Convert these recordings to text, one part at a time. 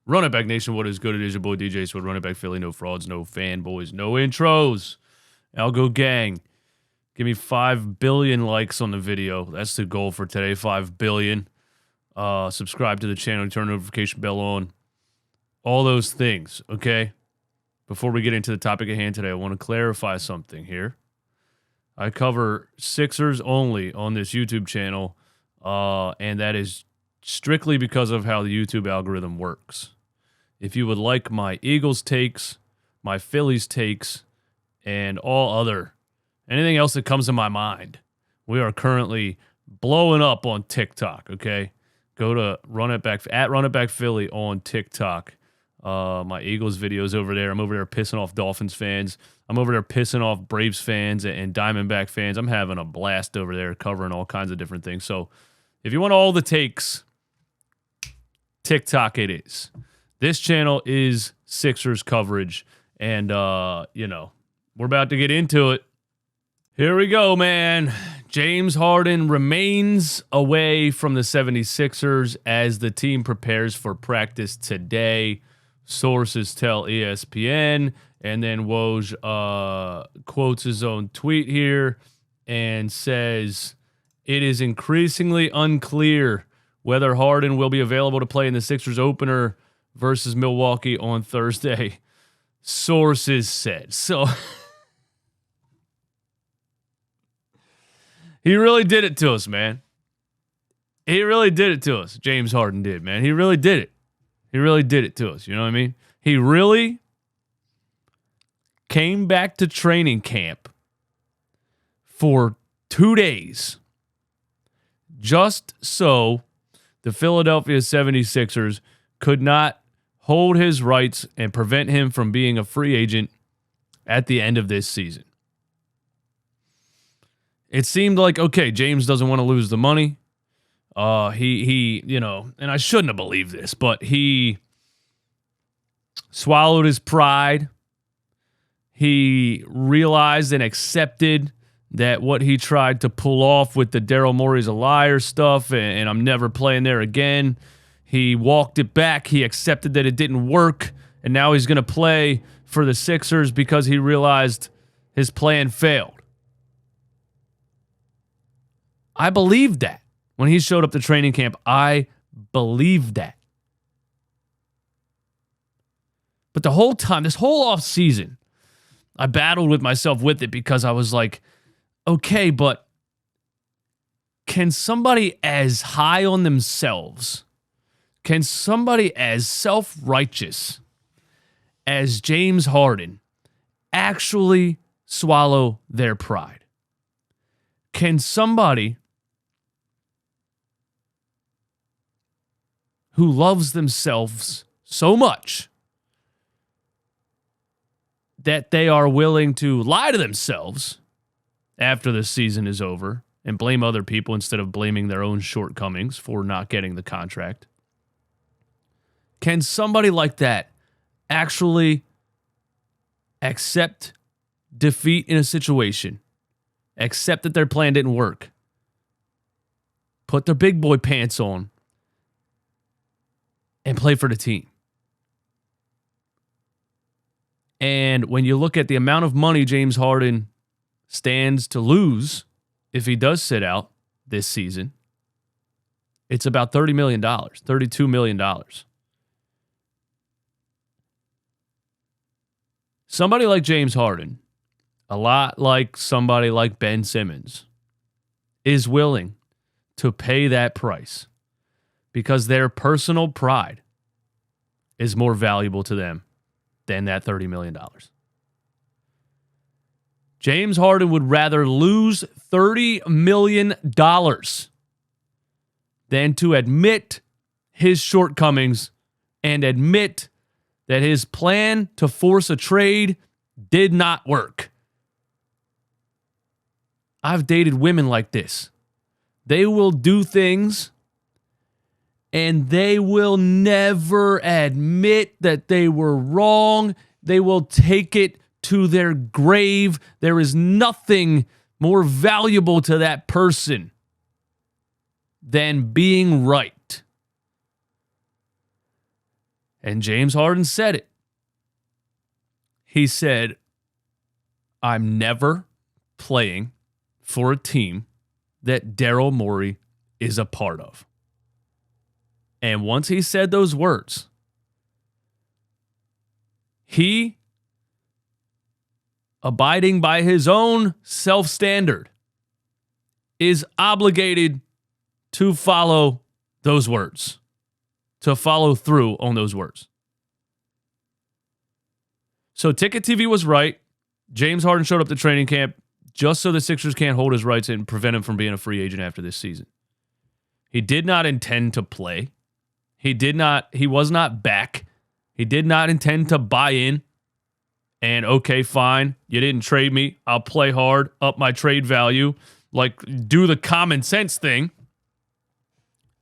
Run It Back Nation, what is good? It is your boy DJ Eastwood. Run It Back Philly, no frauds, no fanboys, no intros. Algo Gang, give me 5 billion likes on the video. That's the goal for today, 5 billion. Subscribe to the channel, turn the notification bell on. All those things, okay? Before we get into the topic at hand today, I want to clarify something here. I cover Sixers only on this YouTube channel, and that is strictly because of how the YouTube algorithm works. If you would like my Eagles takes, my Phillies takes, and anything else that comes to my mind, we are currently blowing up on TikTok, okay? Go to Run It Back Philly on TikTok. My Eagles videos over there. I'm over there pissing off Dolphins fans. I'm over there pissing off Braves fans and Diamondback fans. I'm having a blast over there covering all kinds of different things. So if you want all the takes, TikTok it is. This channel is Sixers coverage. And, we're about to get into it. Here we go, man. James Harden remains away from the 76ers as the team prepares for practice today. Sources tell ESPN. And then Woj quotes his own tweet here and says, "It is increasingly unclear whether Harden will be available to play in the Sixers opener versus Milwaukee on Thursday." Sources said. So he really did it to us, man. He really did it to us. James Harden did, man. He really did it. He really did it to us. You know what I mean? He really came back to training camp for 2 days just so the Philadelphia 76ers could not hold his rights and prevent him from being a free agent at the end of this season. It seemed like, okay, James doesn't want to lose the money. And I shouldn't have believed this, but he swallowed his pride. He realized and accepted that what he tried to pull off with the Daryl Morey's a liar stuff, and I'm never playing there again. He walked it back. He accepted that it didn't work, and now he's going to play for the Sixers because he realized his plan failed. I believed that. When he showed up to training camp, I believed that. But the whole time, this whole off season, I battled with myself with it because I was like, okay, but can somebody as high on themselves, can somebody as self-righteous as James Harden actually swallow their pride? Can somebody who loves themselves so much that they are willing to lie to themselves after the season is over and blame other people instead of blaming their own shortcomings for not getting the contract? Can somebody like that actually accept defeat in a situation, accept that their plan didn't work, put their big boy pants on, and play for the team? And when you look at the amount of money James Harden stands to lose if he does sit out this season, it's about $30 million, $32 million. Somebody like James Harden, a lot like somebody like Ben Simmons, is willing to pay that price because their personal pride is more valuable to them than that $30 million. James Harden would rather lose $30 million than to admit his shortcomings and admit that his plan to force a trade did not work. I've dated women like this. They will do things and they will never admit that they were wrong. They will take it to their grave. There is nothing more valuable to that person than being right. And James Harden said it. He said, I'm never playing for a team that Daryl Morey is a part of. And once he said those words, he, abiding by his own self-standard, is obligated to follow those words, to follow through on those words. So Ticket TV was right. James Harden showed up to training camp just so the Sixers can't hold his rights and prevent him from being a free agent after this season. He did not intend to play. He was not back. He did not intend to buy in. And okay, fine, you didn't trade me. I'll play hard, up my trade value, like do the common sense thing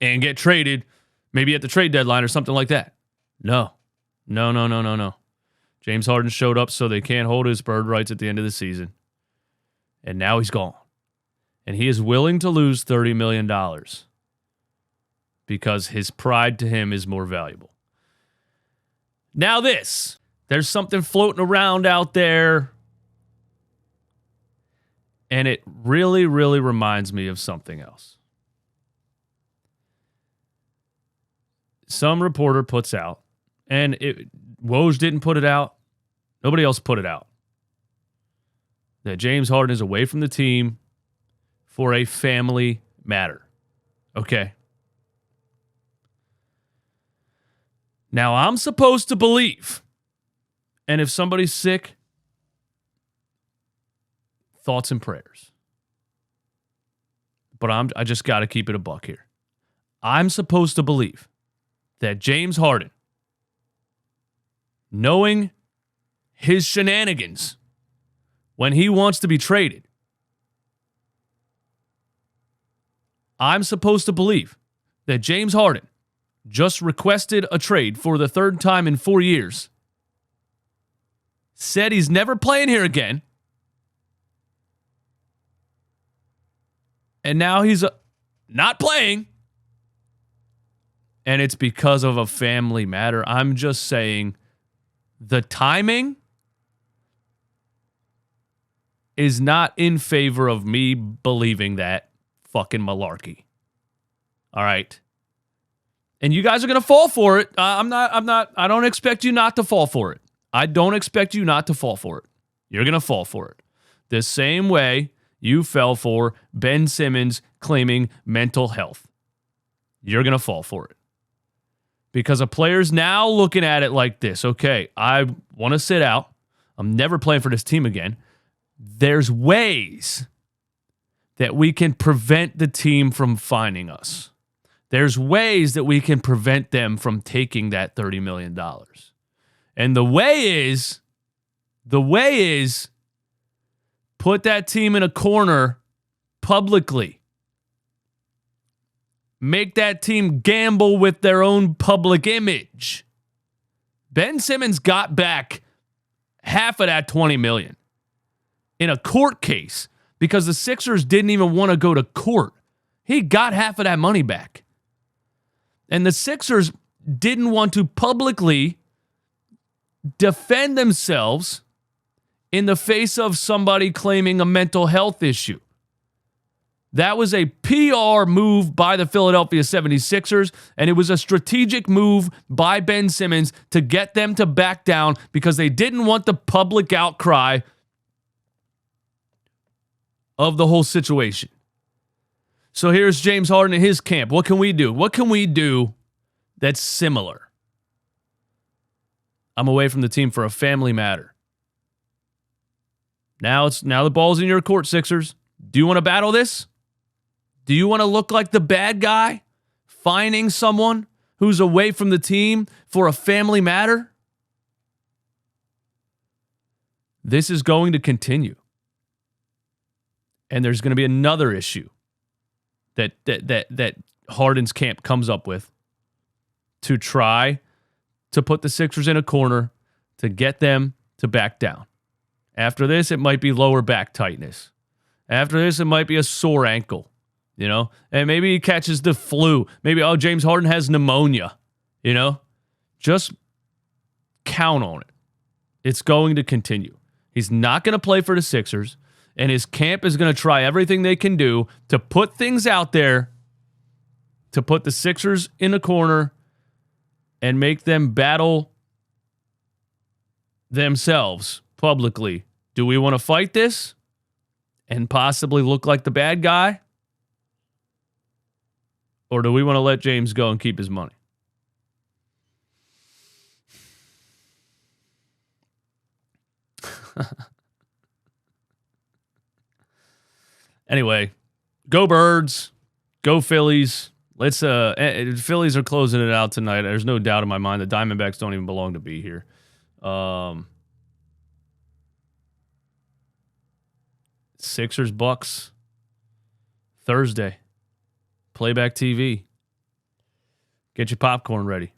and get traded maybe at the trade deadline or something like that. No. James Harden showed up so they can't hold his bird rights at the end of the season. And now he's gone. And he is willing to lose $30 million because his pride to him is more valuable. Now there's something floating around out there, and it really, really reminds me of something else. Some reporter puts out, and Woj didn't put it out. Nobody else put it out, that James Harden is away from the team for a family matter. Okay. Now, I'm supposed to believe, and if somebody's sick, thoughts and prayers. But I just got to keep it a buck here. I'm supposed to believe that James Harden, knowing his shenanigans when he wants to be traded, I'm supposed to believe that James Harden just requested a trade for the third time in 4 years, said he's never playing here again, and now he's not playing, and it's because of a family matter. I'm just saying the timing is not in favor of me believing that fucking malarkey. All right. And you guys are going to fall for it. I don't expect you not to fall for it. I don't expect you not to fall for it. You're going to fall for it. The same way you fell for Ben Simmons claiming mental health. You're going to fall for it. Because a player's now looking at it like this. Okay, I want to sit out. I'm never playing for this team again. There's ways that we can prevent the team from finding us. There's ways that we can prevent them from taking that $30 million. And the way is put that team in a corner publicly. Make that team gamble with their own public image. Ben Simmons got back half of that $20 million in a court case because the Sixers didn't even want to go to court. He got half of that money back. And the Sixers didn't want to publicly defend themselves in the face of somebody claiming a mental health issue. That was a PR move by the Philadelphia 76ers, and it was a strategic move by Ben Simmons to get them to back down because they didn't want the public outcry of the whole situation. So here's James Harden in his camp. What can we do? What can we do that's similar? I'm away from the team for a family matter. Now the ball's in your court, Sixers. Do you want to battle this? Do you want to look like the bad guy finding someone who's away from the team for a family matter? This is going to continue. And there's going to be another issue that Harden's camp comes up with to try to put the Sixers in a corner to get them to back down. After this, it might be lower back tightness. After this, it might be a sore ankle, and maybe he catches the flu. Maybe, James Harden has pneumonia, Just count on it. It's going to continue. He's not going to play for the Sixers, and his camp is going to try everything they can do to put things out there to put the Sixers in a corner and make them battle themselves publicly. Do we want to fight this and possibly look like the bad guy? Or do we want to let James go and keep his money? Anyway, go Birds, go Phillies. Let's Phillies are closing it out tonight. There's no doubt in my mind the Diamondbacks don't even belong to be here. Sixers Bucks Thursday. Playback TV. Get your popcorn ready.